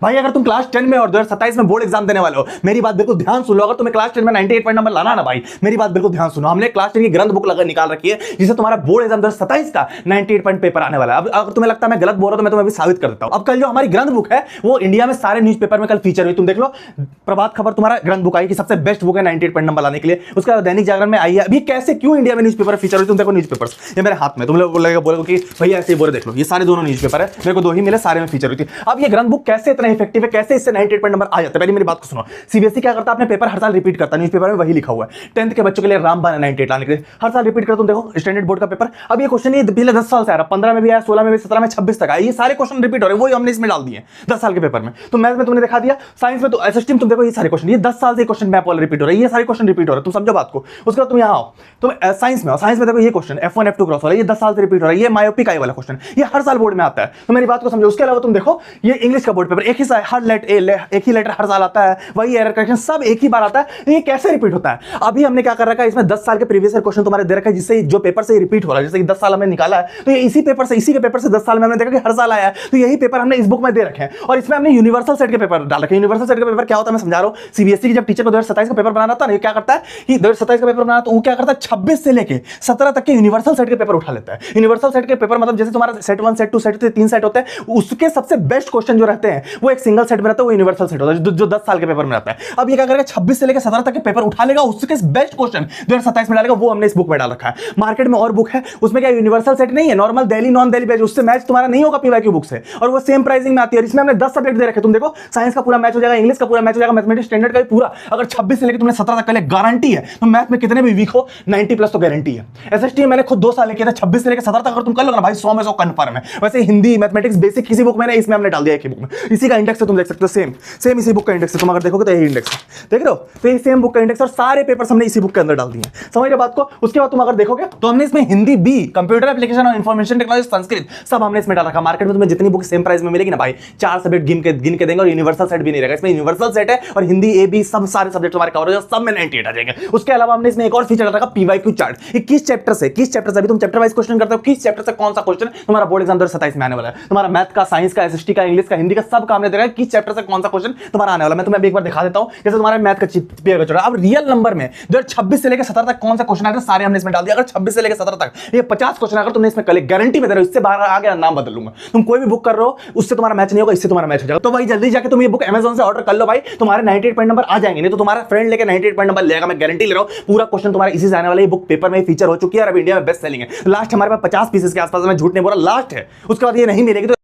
भाई अगर तुम क्लास 10 में और 2027 में बोर्ड एग्जाम देने वाले हो, मेरी बात बिल्कुल ध्यान सुन लो। अगर तुम्हें क्लास 10 में 98 पॉइंट नंबर लाना ना भाई, मेरी बात बिल्कुल ध्यान सुनो। हमने क्लास 10 की ग्रंथ बुक निकाल रखी है जिससे तुम्हारा बोर्ड एग्जाम 2027 का 98 पॉइंट पेपर आने वाला है। अब अगर तुम्हें लगता है मैं गलत बोल रहा हूं तो मैं तुम्हें अभी साबित कर देता हूं। अब कल जो हमारी ग्रंथ बुक है वो इंडिया में सारे न्यूज़पेपर में कल फीचर हुई। तुम देख लो, प्रभात खबर तुम्हारा ग्रंथ बुक आई कि सबसे बेस्ट बुक है 98 पॉइंट नंबर लाने के लिए। उसके बाद दैनिक जागरण में आई है। अभी कैसे क्यों इंडिया में न्यूज़पेपर फीचर हुई? तुम देखो न्यूज़पेपर्स ये मेरे हाथ में, तुम लोग बोलोगे कि भैया ऐसे ही बोले, देख लो ये सारे दोनों न्यूज़पेपर है, मेरे को दो ही मिले, सारे में फीचर हुई थी। अब ये ग्रंथ बुक कैसे इतना इफेक्टिव है, कैसे 98 पॉइंट नंबर आ जाता है? पहले मेरी बात को सुनो। सीबीएसई क्या करता है, अपने पेपर हर साल रिपीट करता है। न्यूज़पेपर में वही लिखा हुआ है 10th के बच्चों के लिए रामबाण है 98 लाने के लिए, हर साल रिपीट करता। तुम देखो स्टैंडर्ड बोर्ड का पेपर, अब ये क्वेश्चन ये पिछले 10 साल से आ रहा है, 15 में भी आया, 16 में भी, 17 में, 26 तक आया। ये सारे क्वेश्चन रिपीट हो रहे हैं, वही हमने इसमें डाल दिए 10 साल के पेपर में। तो मैथ में तुमने दिखा दिया, साइंस में तो एसएसटी में तुम देखो ये सारे क्वेश्चन, ये 10 साल से क्वेश्चन मैप वाले रिपीट हो रहे हैं, ये सारे क्वेश्चन रिपीट हो रहे हैं। तुम समझो बात को। उसके बाद तुम यहाँ आओ, तुम साइंस में आओ, साइंस में देखो ये क्वेश्चन F1 F2 क्रॉस वाला, ये 10 साल से रिपीट हो रहा है। ये मायोपिक आई वाला क्वेश्चन, ये हर साल बोर्ड में आता है। तो मेरी बात को समझो। उसके अलावा तुम देखो ये इंग्लिश का बोर्ड पेपर, एक ही लेटर हर साल आता है, वही एरर करेक्शन सब एक ही बार आता है। ये कैसे रिपीट होता है? अभी हमने क्या कर रखा है, इसमें 10 साल के प्रीवियस ईयर क्वेश्चन तुम्हारे दे रखा है, जिससे जो पेपर से रिपीट हो रहा है। जैसे कि 10 साल हमने निकाला है, तो ये इसी पेपर से, इसी के पेपर से 10 साल में हमने देखा कि हर साल आया है। तो यही पेपर हमने इस बुक में दे रखे हैं और इसमें हमने यूनिवर्सल सेट के पेपर डाल रखे हैं। यूनिवर्सल सेट का पेपर क्या होता है मैं समझा रहा हूं। सीबीएसई की जब टीचर को 2027 का पेपर बनाना था ना, ये क्या करता है कि 2027 का पेपर बनाना, तो वो क्या करता है 26 से लेके 17 तक के यूनिवर्सल सेट के पेपर उठा लेता है। यूनिवर्सल सेट के पेपर मतलब जैसे तुम्हारा सेट 1 सेट 2 सेट 3 सेट होते हैं, उसके सबसे बेस्ट क्वेश्चन जो रहते हैं वो एक सिंगल सेट में रहता है, वो यूनिवर्सल सेट होता है जो 10 साल के पेपर में रहता है। अब ये क्या करेगा, 26 से लेकर 17 तक के पेपर उठा लेगा, उसके बेस्ट क्वेश्चन 2027 में डालेगा, वो हमने इस बुक में डाल रखा है। मार्केट में और बुक है, उसमें क्या यूनिवर्सल सेट नहीं है, normal Delhi non Delhi batch, उससे मैच तुम्हारा नहीं होगा पीवाईक्यू बुक से, और वो सेम प्राइसिंग में आती है। इसमें हमने 10 सब्जेक्ट दे रखे। तुम देखो साइंस का पूरा मैच हो जाएगा, इंग्लिश का पूरा मैच हो जाएगा, मैथमेटिक्स स्टैंडर्ड का भी पूरा। अगर 26 से लेकर तुमने 17 तक के लिए गारंटी है, तो मैथ में कितने भी वीक हो 90 प्लस तो गारंटी है। एसएसटी मैंने खुद 2 साल किया था, 26 से लेकर 17 तक अगर तुम कर लो ना भाई, 100 में 100 कंफर्म है। वैसे हिंदी मैथमेटिक्स बेसिक किसी बुक में नहीं, इसमें हमने डाल दिया एक ही बुक में। इसी का इंडेक्स है, तुम देख सकते हो, सेम इसी बुक का इंडेक्स है। तुम अगर देखोगे तो यही इंडेक्स है, देख रहे हो? तो ये सेम बुक का इंडेक्स और सारे पेपर्स हमने इसी बुक के अंदर डाल दिए। समझ रहे बात को? उसके बाद तुम अगर देखोगे तो हमने इसमें हिंदी बी, कंप्यूटर एप्लीकेशन और इंफॉर्मेशन टेक्नोलॉजी, संस्कृत सब हमने इसमें डाल रखा। मार्केट में तुम्हें जितनी बुक सेम प्राइस में मिलेगी ना भाई, 4 सब्जेक्ट गिन के देंगे और यूनिवर्सल सेट भी नहीं रहेगा। इसमें यूनिवर्सल सेट है और हिंदी ए बी सब सारे सब्जेक्ट तुम्हारे कवर हो जाएंगे, सब में 98 आ जाएंगे। उसके अलावा हमने इसमें एक और फीचर रखा, पीवाईक्यू चार्ट। ये किस चैप्टर से अभी तुम चैप्टर वाइज क्वेश्चन करते हो, किस चैप्टर से कौन सा क्वेश्चन तुम्हारा बोर्ड एग्जाम 2027 में आने वाला है। तुम्हारा मैथ का, साइंस का, एसएसटी का, इंग्लिश का, हिंदी का सब काम दे रहा है, किस चैप्टर से कौन सा क्वेश्चन तुम्हारा आने वाला है। मैं तुम्हें एक बार दिखा देता हूं। जैसे तुम्हारा मैथ का पीवाईक्यू चार्ट, अब रियल नंबर में 26 से लेकर 17 तक कौन सा क्वेश्चन आएगा, सारे हमने इसमें डाल दिया। अगर 26 से लेकर 17 तक ये 50 क्वेश्चन अगर तुमने इसमें कल गारंटी में दे रहे हो, इससे बाहर आ गया नाम बदल लूंगा। तुम कोई भी बुक कर रहे हो, उससे तुम्हारा मैच नहीं होगा, इससे तुम्हारा मैच हो जाएगा। तो भाई जल्दी जाके तुम ये बुक Amazon से ऑर्डर कर लो भाई, तुम्हारे 98 पॉइंट नंबर आ जाएंगे। नहीं तो तुम्हारा फ्रेंड लेके 98 पॉइंट नंबर लेगा, मैं गारंटी ले रहा हूं। पूरा क्वेश्चन तुम्हारा इसी से आने वाला है। ये बुक पेपर में फीचर हो चुकी है और अब इंडिया में बेस्ट सेलिंग है। लास्ट हमारे पास 50 पीसेस के आसपास, मैं झूठ नहीं बोल रहा, लास्ट है। उसके बाद ये नहीं मिलेगी। तो